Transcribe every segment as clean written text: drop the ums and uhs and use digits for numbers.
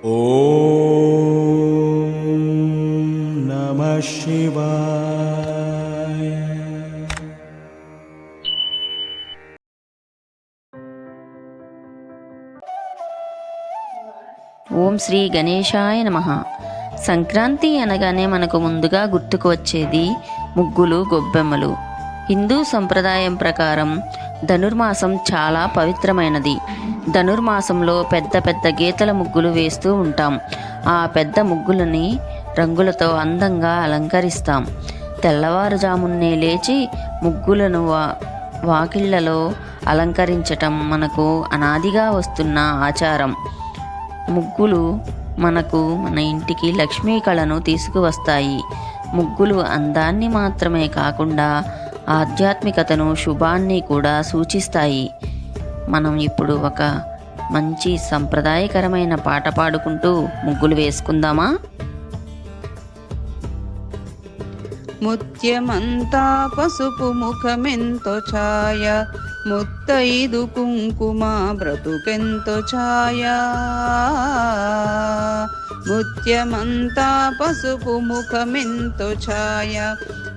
ఓం నమః శివాయ. ఓం శ్రీ గణేశాయ నమః. సంక్రాంతి అనగానే మనకు ముందుగా గుర్తుకు వచ్చేది ముగ్గులు, గొబ్బెమ్మలు. హిందూ సంప్రదాయం ప్రకారం ధనుర్మాసం చాలా పవిత్రమైనది. ధనుర్మాసంలో పెద్ద పెద్ద గీతల ముగ్గులు వేస్తూ ఉంటాం. ఆ పెద్ద ముగ్గులని రంగులతో అందంగా అలంకరిస్తాం. తెల్లవారుజామున్నే లేచి ముగ్గులను వాకిళ్లలో అలంకరించటం మనకు అనాదిగా వస్తున్న ఆచారం. ముగ్గులు మన ఇంటికి లక్ష్మీ కళను తీసుకువస్తాయి. ముగ్గులు అందాన్ని మాత్రమే కాకుండా ఆధ్యాత్మికతను, శుభాన్ని కూడా సూచిస్తాయి. మనం ఇప్పుడు ఒక మంచి సంప్రదాయకరమైన పాట పాడుకుంటూ ముగ్గులు వేసుకుందామా? ముత్యమంతా పసుపు ముఖమెంతో ఛాయ, ముత్తైదు కుంకుమ బ్రతుకెంతో ఛాయ. ముత్యమంతా పసుపు ముఖమెంతో ఛాయ,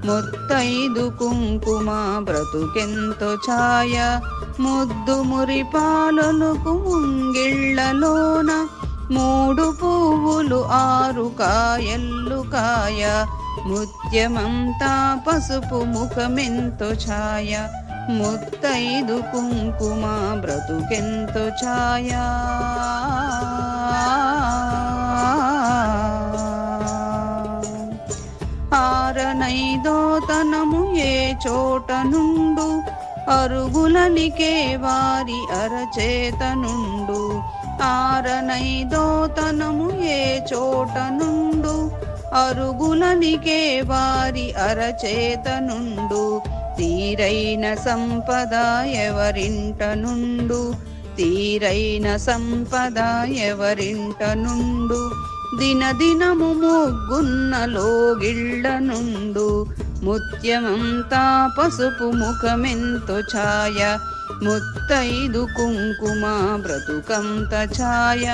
ముత్తైదు కుంకుమ బ్రతుకెంతో ఛాయ. ముద్దు మురిపాలొలుకు ముంగిళ్ళలోన, మూడు పువ్వులు ఆరు కాయల్లు కాయ. ముత్యమంతా పసుపు ముఖమెంతో ఛాయ, ముత్తైదు కుంకుమ బ్రతుకెంతో ఛాయ. ఆరనైదోతనము ఏ చోట నుండు, అరుగులనికే వారి అరచేత నుండు. ఆరనైదోతనము ఏ చోట నుండు, అరుగులనికే వారి అరచేత నుండు. తీరైన సంపద ఎవరింట నుండు, తీరైన సంపద ఎవరింట నుండు. దినదినము ముగ్గున్న లోగిళ్ళ నుండు. ముత్యమంతా పసుపు ముఖమెంతో ఛాయ, ముత్తైదు కుంకుమ బ్రతుకంత ఛాయ.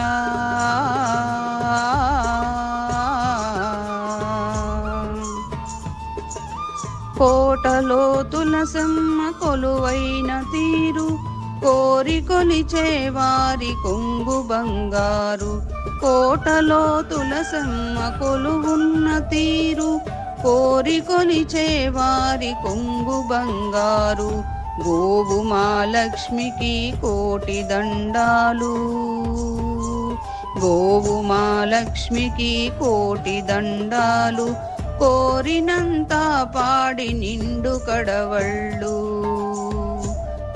కోటలో తులసమ్మ కొలువైన తీరు, కోరి కొలిచే వారి కొంగు బంగారు. కోటలో తులసమ్మ కొలువున్న తీరు, కోరి కొలిచే వారి కొంగు బంగారు. గోవు మహాలక్ష్మికి కోటి దండాలు, గోవు మహాలక్ష్మికి కోటి దండాలు. కోరినంత పాడి నిండు కడవళ్ళు.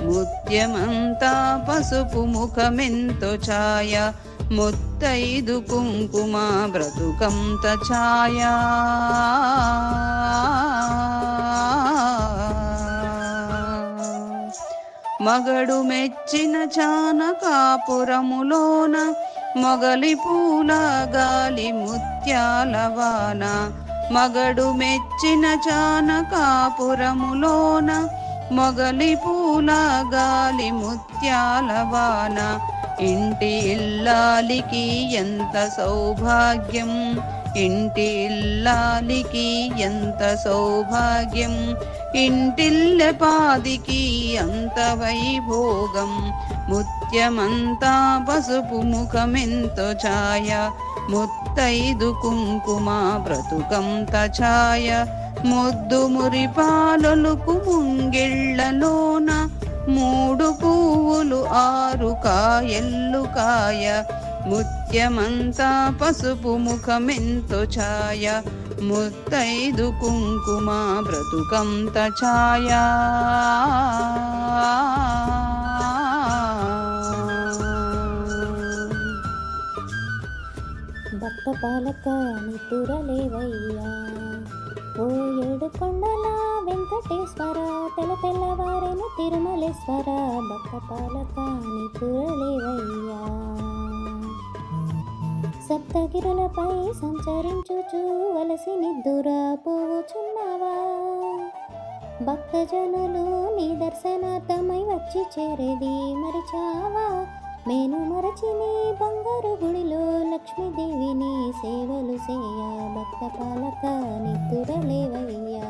ముత్యమంతా పసుపు ముఖమెంతో ఛాయ, ముత్తైదు కుంకుమ బ్రతుకంత ఛాయ. మగడు మెచ్చిన చానకాపురములోన, మొగలి పూల గాలి ముత్యాల వాన. మగడు మెచ్చిన చానకాపురములోన, మొగలి పూల గాలి ముత్యాల వాన. ఇంటి ఇల్లాలికి ఎంత సౌభాగ్యం, ఇంటి ఇల్లాలికి ఎంత సౌభాగ్యం. ఇంటిల్లె పాదికి అంత వైభోగం. ముత్యమంతా పసుపు ముఖమెంతో ఛాయ, ముత్తైదు కుంకుమ బ్రతుకంత ఛాయ. ముద్దు మురిపాలొలుకు ముంగిళ్ళలోన, మూడు పువ్వులు ఆరు కాయల్లు కాయ. ముత్యమంతా పసుపు ముఖమెంతో ఛాయ, ముత్తైదు కుంకుమ బ్రతుకంత ఛాయ. భక్త పాలక నితురలేవయ్యా, ఓ ఏడు కొండల వెంకటేశ్వర. తెల్లవారెను తిరుమలేశ్వర, భక్త పాలక నితురలేవయ్యా. సప్తగిరులపై సంచరించుచు వలసి నిద్దురా పోవుచున్నావా. భక్తజనులు నీ దర్శనార్థమై వచ్చి చేరేది మరిచావా. మేను మరచి నీ బంగారు గుడిలో లక్ష్మీ సేవలు చేయ భక్త పాలక నిద్దురలేవయ్యా.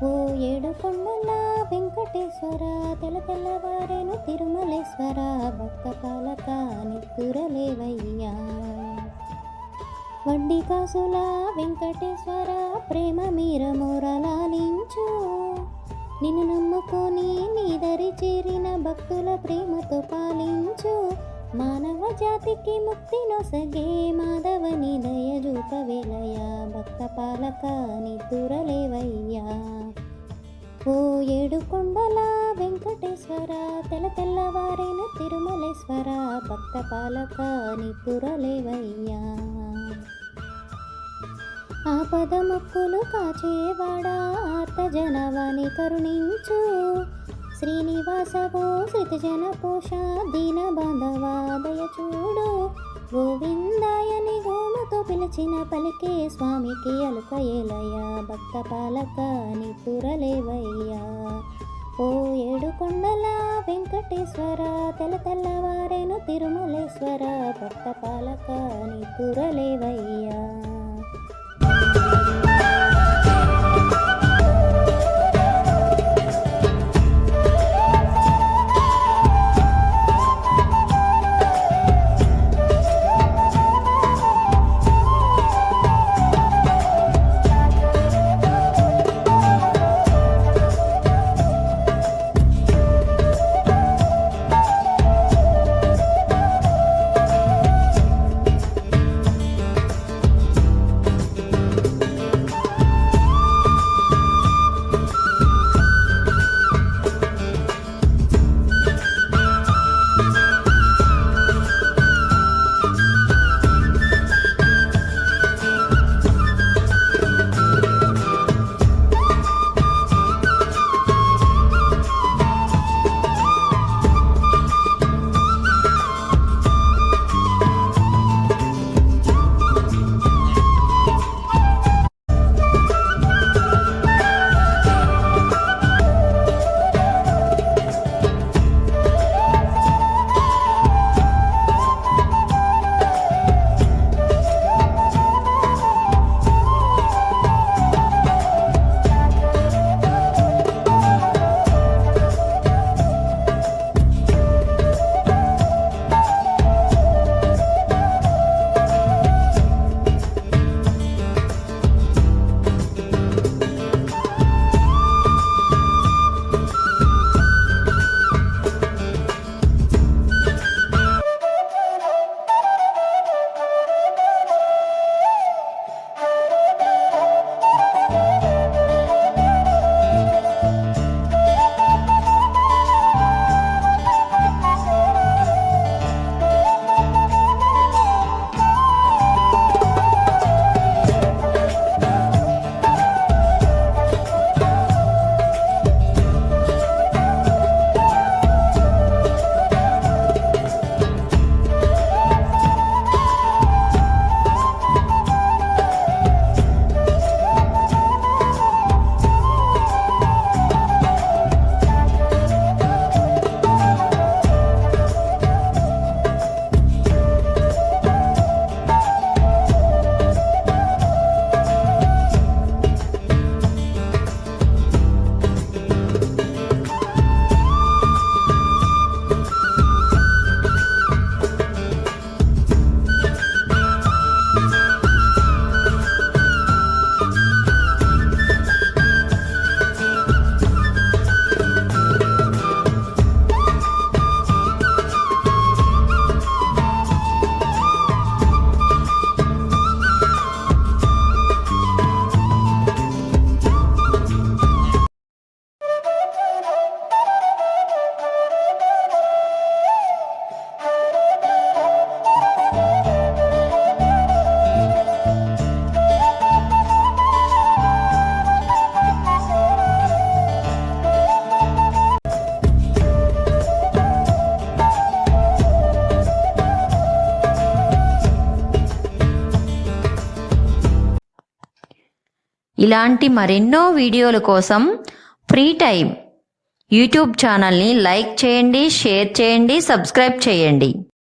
ఓ ఏడు కొండల వెంకటేశ్వర తెల్లవారెను తిరుమలేశ్వర భక్త పాలక నిద్దురలేవయ్యా. వడ్డీ కాసుల వెంకటేశ్వర ప్రేమ మీర మోరలాలించు. నిన్ను నమ్ముకొని నీ దరి చేరిన భక్తుల ప్రేమతో పాలించు. మానవ జాతికి ముక్తి నొసగే మాధవని దయ చూపవేలయ భక్త పాలక నిద్దురలేవయ్యా. ఓ ఏడు కొండల వెంకటేశ్వర తెల్లవారైన తిరుమలేశ్వర భక్త పాలక నిద్దురలేవయ్యా. ఆపద మొక్కులు కాచేవాడా ఆర్త జనవాణి కరుణించు. శ్రీనివాసవో శ్రీతజన పోష దీన బాంధవా దయ చూడు. గోవిందాయని గోముతో పిలిచిన పలికే స్వామికి అలుక ఏలయ భక్త పాలక నిద్దురలేవయ్యా. ఓ ఏడు కొండల వెంకటేశ్వర తెల్లవారెను తిరుమలేశ్వర భక్త పాలక నిద్దురలేవయ్యా. ఇలాంటి మరెన్నో వీడియోల కోసం ఫ్రీ టైం యూట్యూబ్ ఛానల్ని లైక్ చేయండి, షేర్ చేయండి, సబ్స్క్రైబ్ చేయండి.